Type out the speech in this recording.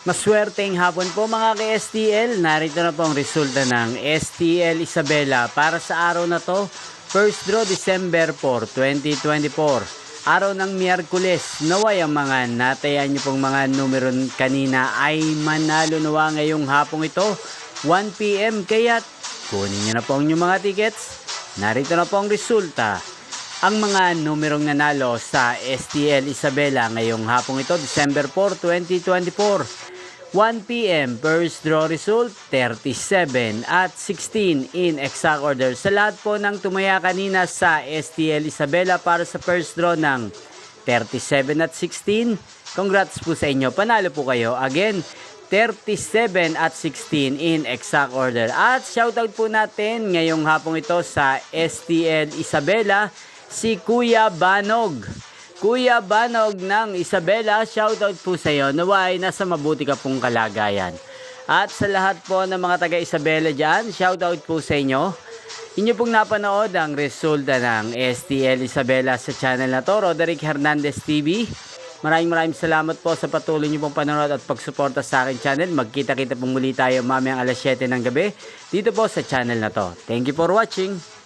Maswerteng hapon po mga ka-STL. Narito na po ang resulta ng STL Isabela para sa araw na to. First draw December 4, 2024. Araw ng Miyerkules. Naway ang mga natayan nyo pong mga numero kanina ay manalo nawa ngayong hapong ito. 1 PM kaya't kunin nyo na po ang inyong mga tickets. Narito na po ang resulta. Ang mga numerong nanalo sa STL Isabela ngayong hapong ito, December 4, 2024. 1 PM, first draw result, 37 at 16 in exact order. Sa lahat po ng tumaya kanina sa STL Isabela para sa first draw ng 37 at 16, congrats po sa inyo. Panalo po kayo. Again, 37 at 16 in exact order. At shoutout po natin ngayong hapong ito sa STL Isabela, si Kuya Banog. Kuya Banog ng Isabela, shoutout po sa iyo. Naway, nasa mabuti ka pong kalagayan. At sa lahat po ng mga taga Isabela dyan, shoutout po sa inyo. Inyo pong napanood ang resulta ng STL Isabela sa channel na to, Roderick Hernandez TV. Maraming salamat po sa patuloy niyo pong panonood at pagsuporta sa akin channel. Magkita-kita pong muli tayo mamayang alas 7 ng gabi dito po sa channel na to. Thank you for watching.